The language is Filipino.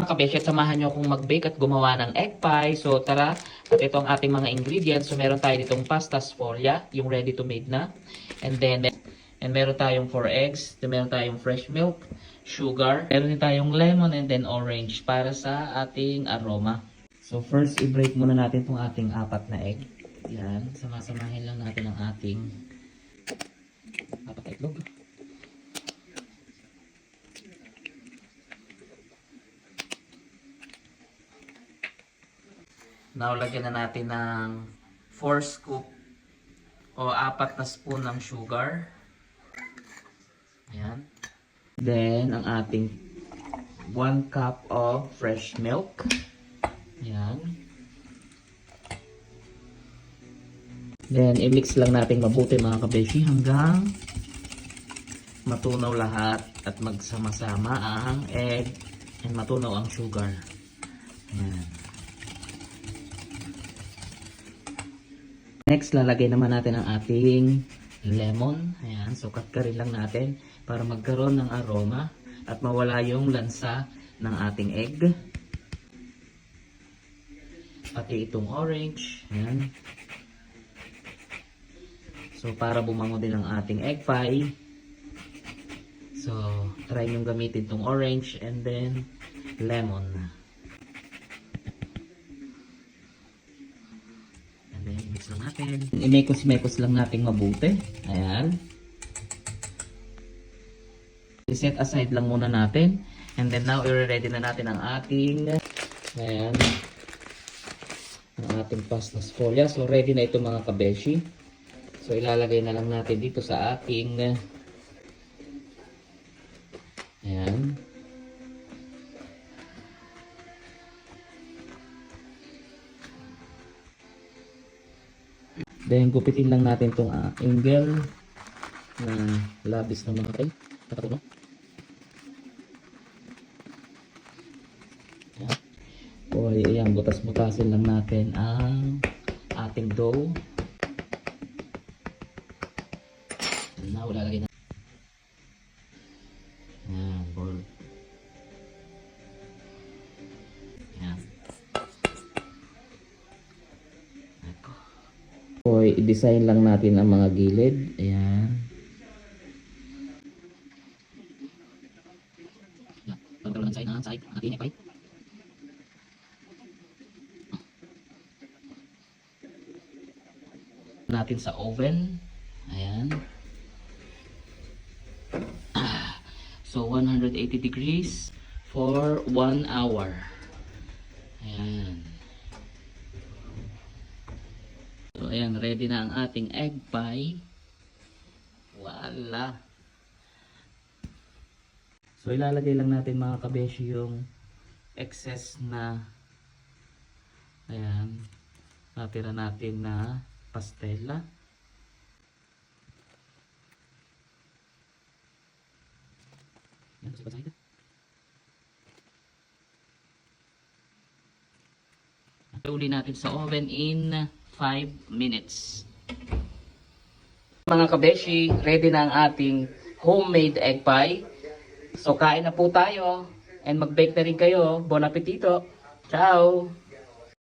Kabeshi, at samahan nyo akong mag-bake at gumawa ng egg pie. So tara, at ito ang ating mga ingredients. So meron tayo ditong pasta sfoglia, yung ready to made na. And meron tayong 4 eggs. Then meron tayong fresh milk, sugar. Meron din tayong lemon and then orange para sa ating aroma. So first, i-break muna natin itong ating 4 na egg. Yan, samasamahin lang natin ang ating 4 na itlog. Now, lagyan na natin ng 4 scoop o 4 na spoon ng sugar. Ayan. Then, ang ating 1 cup of fresh milk. Ayan. Then, i-mix lang natin mabuti mga kabeshi hanggang matunaw lahat at magsama-sama ang egg and matunaw ang sugar. Ayan. Next, lalagay naman natin ang ating lemon. Ayan, so cut rin lang natin para magkaroon ng aroma at mawala yung lansa ng ating egg. Pati itong orange. Ayan. So, para bumango din ang ating egg pie. So, try nyo gamitin itong orange and then lemon. I-mix lang natin. I-mekos-mekos lang natin mabuti. Ayan. I-set aside lang muna natin. And then now, i-ready na natin ang ating ayan. Ang ating pasta sfoglia. So, ready na ito mga kabeshi. So, ilalagay na lang natin dito sa ating ayan. Then, gupitin lang natin itong angle na labis na mga kayo. Katapuno. O, ayan, butas-butasin lang natin ang ating dough. Now, lalagay na. Ayan, ball. Ayan. So, i-design lang natin ang mga gilid. Ayan. Pagkaroon ng side na side. Ating egg pie. Natin sa oven. Ayan. So, 180 degrees for 1 hour. Ayan. So, ayan, ready na ang ating egg pie. Wala. So, ilalagay lang natin mga kabeshi yung excess na ayan, natira natin na pastela. Ayan, uli natin sa oven in 5 minutes. Mga kabeshi, ready na ang ating homemade egg pie. So kain na po tayo and mag-bake na rin kayo. Bon appetito! Ciao!